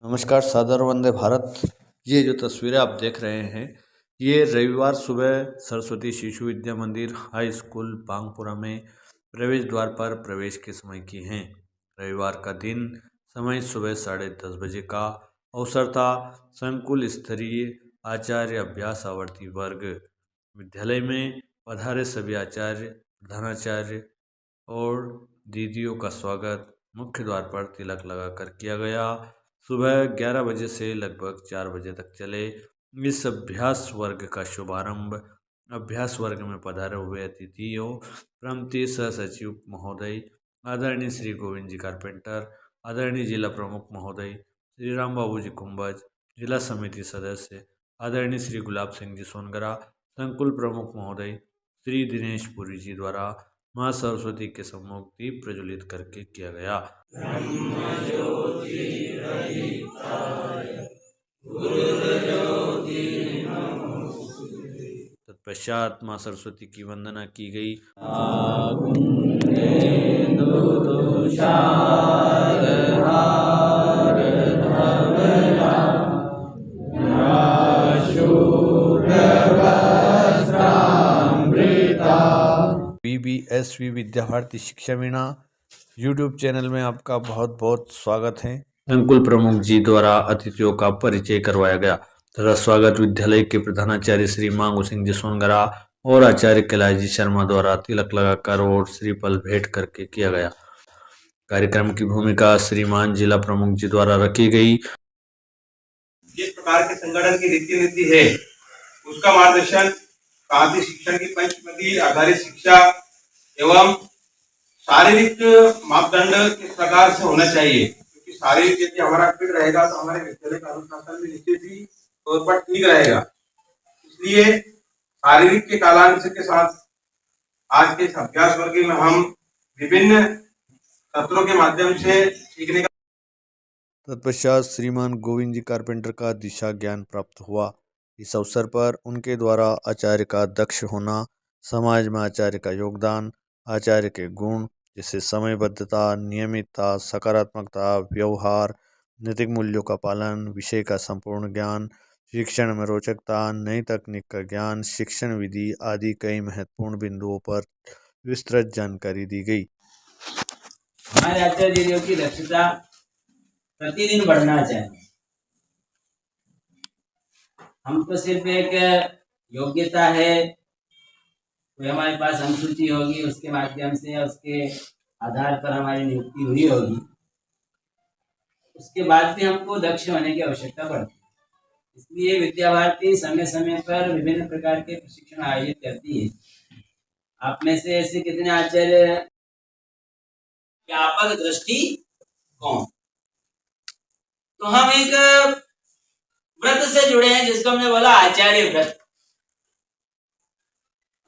नमस्कार, सादर वंदे भारत। ये जो तस्वीरें आप देख रहे हैं, ये रविवार सुबह सरस्वती शिशु विद्या मंदिर हाई स्कूल बांगपुरा में प्रवेश द्वार पर प्रवेश के समय की हैं। रविवार का दिन, समय सुबह 10:30 बजे का अवसर था। संकुल स्तरीय आचार्य अभ्यास आवर्ती वर्ग विद्यालय में पधारे सभी आचार्य, प्रधानाचार्य और दीदियों का स्वागत मुख्य द्वार पर तिलक लगाकर किया गया। सुबह 11 बजे से लगभग 4 बजे तक चले इस अभ्यास वर्ग का शुभारंभ अभ्यास वर्ग में पधारे हुए अतिथियों प्रमति सह सचिव महोदय आदरणीय श्री गोविंद जी कारपेंटर, आदरणीय जिला प्रमुख महोदय श्री राम बाबू जी कुंभज, जिला समिति सदस्य आदरणीय श्री गुलाब सिंह जी सोनगरा, संकुल प्रमुख महोदय श्री दिनेश पुरी जी द्वारा माँ सरस्वती के सम्मुख दीप प्रज्वलित करके किया गया। तत्पश्चात माँ सरस्वती की वंदना की गई। VBSV विद्या भारती शिक्षा वीणा यूट्यूब चैनल में आपका बहुत बहुत स्वागत है। संकुल प्रमुख जी द्वारा अतिथियों का परिचय करवाया गया तथा स्वागत विद्यालय के प्रधानाचार्य श्री मांगू सिंह जी सोनगरा और आचार्य कैलाश जी शर्मा द्वारा तिलक लगाकर और श्रीफल भेंट करके किया गया। कार्यक्रम की भूमिका श्रीमान जिला प्रमुख जी द्वारा रखी गई। जिस प्रकार के संगठन की रीति नीति है उसका मार्गदर्शन प्रांतीय शिक्षण की पंचपदी आधारित शिक्षा एवं शारीरिक मापदंड किस प्रकार से होना चाहिए, क्योंकि शारीरिक यदि हमारा फिट रहेगा तो हमारे विद्यालय का अनुशासन भी निश्चित ही तौर पर ठीक रहेगा। इसलिए शारीरिक के कालांश के साथ आज के इस अभ्यास वर्ग में हम विभिन्न सत्रों के माध्यम से सीखने का तत्पश्चात श्रीमान गोविंद जी कारपेंटर का दिशा ज्ञान प्राप्त हुआ। इस अवसर पर उनके द्वारा आचार्य का दक्ष होना, समाज में आचार्य का योगदान, आचार्य के गुण जैसे समयबद्धता, नियमितता, सकारात्मकता, व्यवहार, नैतिक मूल्यों का पालन, विषय का संपूर्ण ज्ञान, शिक्षण में रोचकता, नई तकनीक का ज्ञान, शिक्षण विधि आदि कई महत्वपूर्ण बिंदुओं पर विस्तृत जानकारी दी गई। हमारे आचार्यों की दक्षता प्रतिदिन बढ़ना चाहिए। हम तो सिर्फ एक योग्यता है, कोई हमारे पास अनुसूची होगी उसके माध्यम से उसके आधार पर हमारी नियुक्ति हुई होगी, उसके बाद भी हमको दक्ष होने की आवश्यकता पड़ती है। इसलिए विद्या भारती समय समय पर विभिन्न प्रकार के प्रशिक्षण आयोजित करती है। आप में से ऐसे कितने आचार्य व्यापक दृष्टि कौन, तो हम एक व्रत से जुड़े हैं जिसको हमने बोला आचार्य व्रत।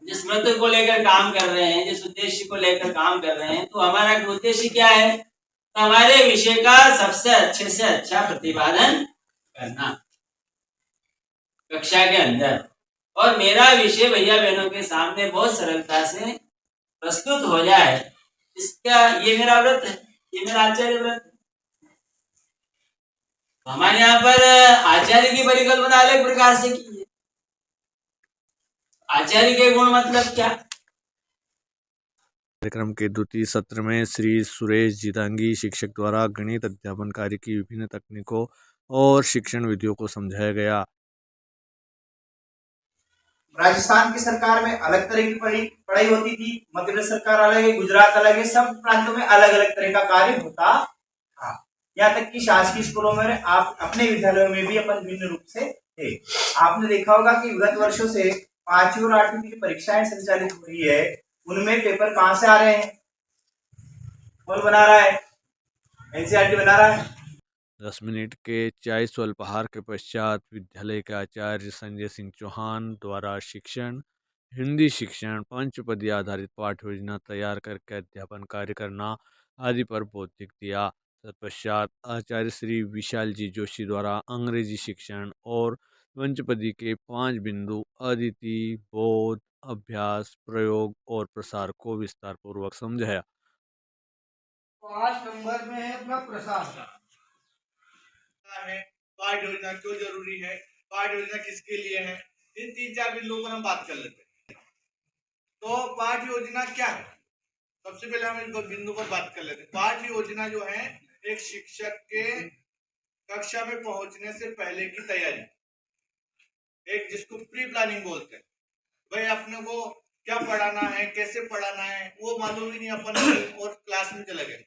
जिस व्रत को लेकर काम कर रहे हैं, जिस उद्देश्य को लेकर काम कर रहे हैं, तो हमारा उद्देश्य क्या है? तो हमारे विषय का सबसे अच्छे से अच्छा प्रतिपादन करना कक्षा के अंदर, और मेरा विषय भैया बहनों के सामने बहुत सरलता से प्रस्तुत हो जाए, इसका ये मेरा व्रत है, ये मेरा आचार्य व्रत है। हमारे यहाँ पर आचार्य की परिकल्पना अलग प्रकार से की है। आचार्य के गुण मतलब क्या? कार्यक्रम के द्वितीय सत्र में श्री सुरेश जीतांगी शिक्षक द्वारा गणित अध्यापन कार्य की विभिन्न तकनीकों और शिक्षण विधियों को समझाया गया। राजस्थान की सरकार में अलग तरह की पढ़ाई होती थी, मध्य प्रदेश सरकार अलग है, गुजरात अलग है, सब प्रांतों में अलग अलग तरह का कार्य होता था। यहाँ तक कि शासकीय स्कूलों में आप अपने विद्यालयों में भी अपन भिन्न रूप से थे। आपने देखा होगा कि विगत वर्षों से 5वीं और 8वीं की जो परीक्षाएं संचालित हो रही है, उनमें पेपर कहाँ से आ रहे हैं? कौन बना रहा है? एनसीईआरटी बना रहा है। 10 मिनट के चाय स्वल्पहार के पश्चात विद्यालय के आचार्य संजय सिंह चौहान द्वारा शिक्षण, हिंदी शिक्षण, पंचपदी आधारित पाठ योजना तैयार करके अध्यापन कार्य करना आदि पर बौद्धिक दिया। तत्पश्चात आचार्य श्री विशाल जी जोशी द्वारा अंग्रेजी शिक्षण और पंचपदी के 5 बिंदु अदिति, बोध, अभ्यास, प्रयोग और प्रसार को विस्तार पूर्वक समझाया। 5 नंबर में है अपना प्रसार। है, पाठ योजना क्यों जरूरी है, पाठ योजना किसके लिए है, इन 3-4 बिंदुओं पर हम बात कर लेते हैं। तो पाठ योजना क्या है, सबसे पहले हम इन बिंदु पर बात कर लेते हैं। पाठ योजना जो है एक शिक्षक के कक्षा में पहुंचने से पहले की तैयारी, एक जिसको प्री प्लानिंग बोलते हैं। भाई अपने को क्या पढ़ाना है, कैसे पढ़ाना है, वो मालूम ही नहीं, अपन और क्लास में चले गए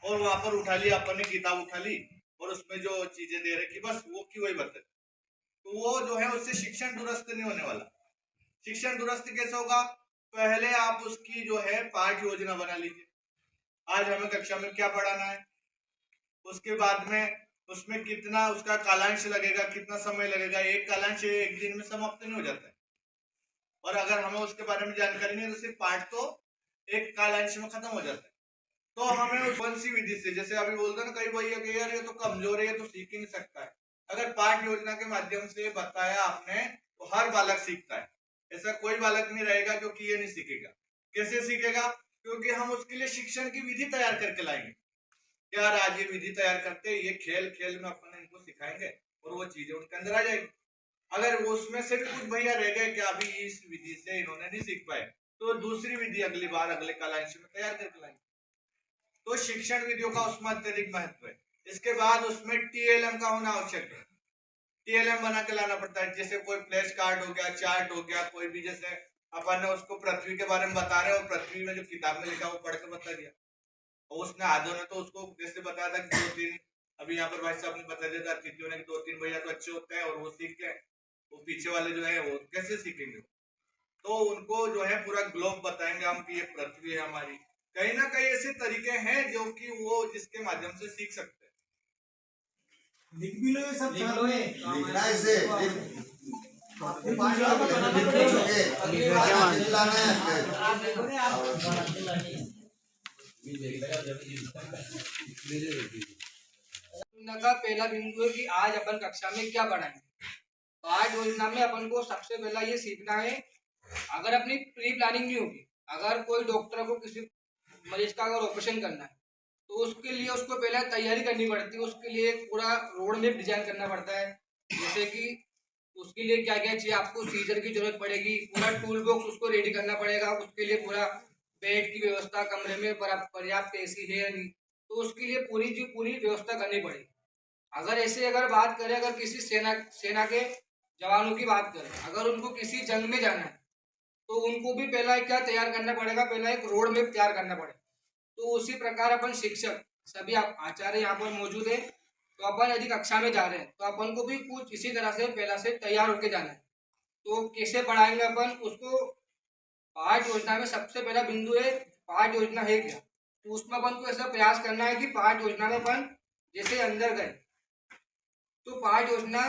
और वहां पर उठा लिया, अपन ने किताब उठा ली और उसमें जो चीजें दे रखी बस वो की वही बता, तो वो जो है उससे शिक्षण दुरुस्त नहीं होने वाला। शिक्षण दुरुस्त कैसे होगा, पहले आप उसकी जो है पाठ योजना बना लीजिए, आज हमें कक्षा में क्या पढ़ाना है, उसके बाद में उसमें कितना उसका कालांश लगेगा, कितना समय लगेगा, एक कालांश एक दिन में समाप्त नहीं हो जाता है, और अगर हमें उसके बारे में जानकारी नहीं है तो सिर्फ पाठ तो एक कालांश में खत्म हो जाता है। तो हमें कौन सी विधि से, जैसे अभी बोलते हैं ना कई भैया कि यार ये तो कमजोर है, ये तो सीख ही नहीं सकता है, अगर पाठ योजना के माध्यम से बताया आपने तो हर बालक सीखता है, ऐसा कोई बालक नहीं रहेगा जो कि ये नहीं सीखेगा। कैसे सीखेगा, क्योंकि हम उसके लिए शिक्षण की विधि तैयार करके लाएंगे। यार आज ये विधि तैयार करते, ये खेल खेल में अपन इनको सिखाएंगे और वो चीजें उनके अंदर आ जाएगी। अगर वो उसमें से भी कुछ भैया रह गए कि अभी इस विधि से इन्होंने नहीं सीख पाए, तो दूसरी विधि अगली बार अगले कालांश में तैयार करके लाएंगे। तो शिक्षण विधियों का उसमें अत्यधिक महत्व है। इसके बाद उसमें टीएलएम का होना आवश्यक है, टीएलएम बना के लाना पड़ता है। जैसे कोई फ्लैश कार्ड हो गया, चार्ट हो गया, कोई भी, जैसे अपन ने उसको पृथ्वी के बारे में बता रहे और पृथ्वी में जो किताब में लिखा वो पढ़ के बता दिया, और उसने आधों ने तो उसको जैसे बताया था कि 2-3, अभी यहाँ पर भाई साहब ने बता दिया था अतिथियों ने 2-3 भैया तो अच्छे होते हैं और वो सीख के, वो पीछे वाले जो है वो कैसे सीखेंगे, तो उनको जो है पूरा ग्लोब बताएंगे हम कि ये पृथ्वी है हमारी। कहीं ना कहीं ऐसे तरीके हैं जो कि वो जिसके माध्यम से सीख सकते हैं। लिख भी लो ये सब, लिख लो, लिखना इसे का पहला बिंदु है कि आज अपन कक्षा में क्या पढ़ाएंगे। पाठ योजना में अपन को सबसे पहला ये सीखना है, अगर अपनी प्री प्लानिंग नहीं होगी, अगर कोई डॉक्टर को किसी मरीज का अगर ऑपरेशन करना है तो उसके लिए उसको पहले तैयारी करनी पड़ती है, उसके लिए पूरा रोड मैप डिजाइन करना पड़ता है। जैसे कि उसके लिए क्या क्या चाहिए, आपको सीजर की जरूरत पड़ेगी, पूरा टूल बॉक्स उसको रेडी करना पड़ेगा, उसके लिए पूरा बेड की व्यवस्था, कमरे में पर्याप्त एसी है या नहीं, तो उसके लिए पूरी व्यवस्था करनी पड़ेगी। अगर ऐसे अगर बात करें, अगर किसी सेना के जवानों की बात करें, अगर उनको किसी जंग में जाना है तो उनको भी पहला क्या तैयार करना पड़ेगा, पहला एक रोड मैप तैयार करना पड़ेगा। तो उसी प्रकार अपन शिक्षक सभी आचार्य यहाँ पर मौजूद है, तो अपन यदि कक्षा में जा रहे हैं तो अपन को भी कुछ इसी तरह से पहला से तैयार होके जाना है। तो कैसे पढ़ाएंगे अपन उसको, पाठ योजना में सबसे पहला बिंदु है पाठ योजना है क्या, तो उसमें अपन को ऐसा प्रयास करना है कि पाठ योजना में अपन जैसे अंदर गए तो पाठ योजना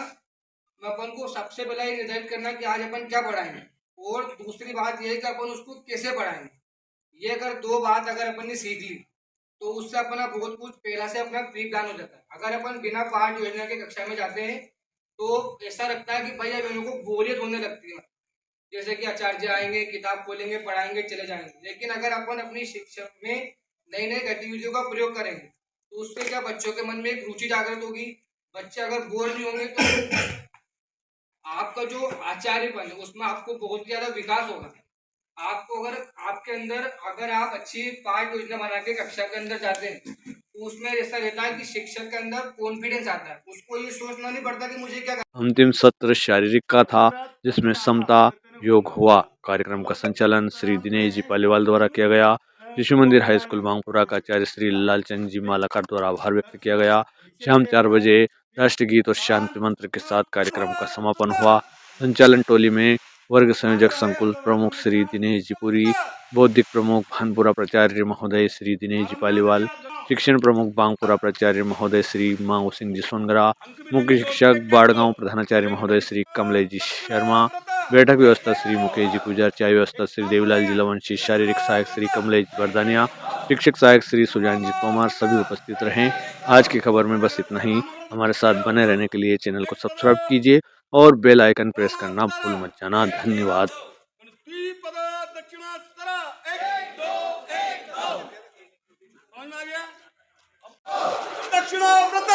में अपन को सबसे पहला ये निर्धारित करना है कि आज अपन क्या पढ़ाएंगे, और दूसरी बात यह है कि अपन उसको कैसे पढ़ाएंगे। ये अगर दो बात अगर अपन ने सीख ली तो उससे अपना बहुत कुछ पहला से अपना प्री प्लान हो जाता है। अगर अपन बिना पाठ योजना के कक्षा में जाते हैं तो ऐसा लगता है कि भाई अब इन लोगों को बोरियत होने लगती है, जैसे कि आचार्य आएंगे, किताब खोलेंगे, पढ़ाएंगे, चले जाएंगे। लेकिन अगर अपन अपनी शिक्षा में नई नई गतिविधियों का प्रयोग करेंगे तो उससे क्या बच्चों के मन में एक रुचि जागृत होगी, बच्चे अगर बोर नहीं होंगे तो आपका जो आचार्यपन है उसमें आपको बहुत ज्यादा विकास होगा। आपको अगर आपके अंदर अगर आप अच्छी पाठ योजना बना के कक्षा के अंदर जाते हैं तो उसमें ऐसा रहता है कि शिक्षक के अंदर कॉन्फिडेंस आता है, उसको ये सोचना नहीं पड़ता कि मुझे क्या करना। अंतिम सत्र शारीरिक का था, जिसमें समता योग हुआ। कार्यक्रम का संचालन श्री दिनेश जी पालीवाल द्वारा किया गया। शिशु मंदिर हाई स्कूल बांगपुरा का आचार्य श्री लालचंद जी मालाकार द्वारा आभार व्यक्त किया गया। शाम 4 बजे राष्ट्रीय गीत और शांति मंत्र के साथ कार्यक्रम का समापन हुआ। संचालन टोली में वर्ग संयोजक संकुल प्रमुख श्री दिनेश जी पुरी, बौद्धिक प्रमुख भानपुरा प्राचार्य महोदय श्री दिनेश जी पालीवाल, शिक्षण प्रमुख बांगपुरा प्राचार्य महोदय श्री मांगू सिंह जी सोनगरा, मुख्य शिक्षक बाड़गांव प्रधानाचार्य महोदय श्री कमलेश जी शर्मा, बैठक व्यवस्था श्री मुकेश जी पुजार, चाय व्यवस्था श्री देवीलाल जी लवंशी, शारीरिक सहायक श्री कमलेश बरदानिया, शिक्षक सहायक श्री सुजान जी तोमर सभी उपस्थित रहे। आज की खबर में बस इतना ही। हमारे साथ बने रहने के लिए चैनल को सब्सक्राइब कीजिए और बेल आइकन प्रेस करना भूल मत जाना। धन्यवाद। समझ में आ गया? दक्षिणाव्रत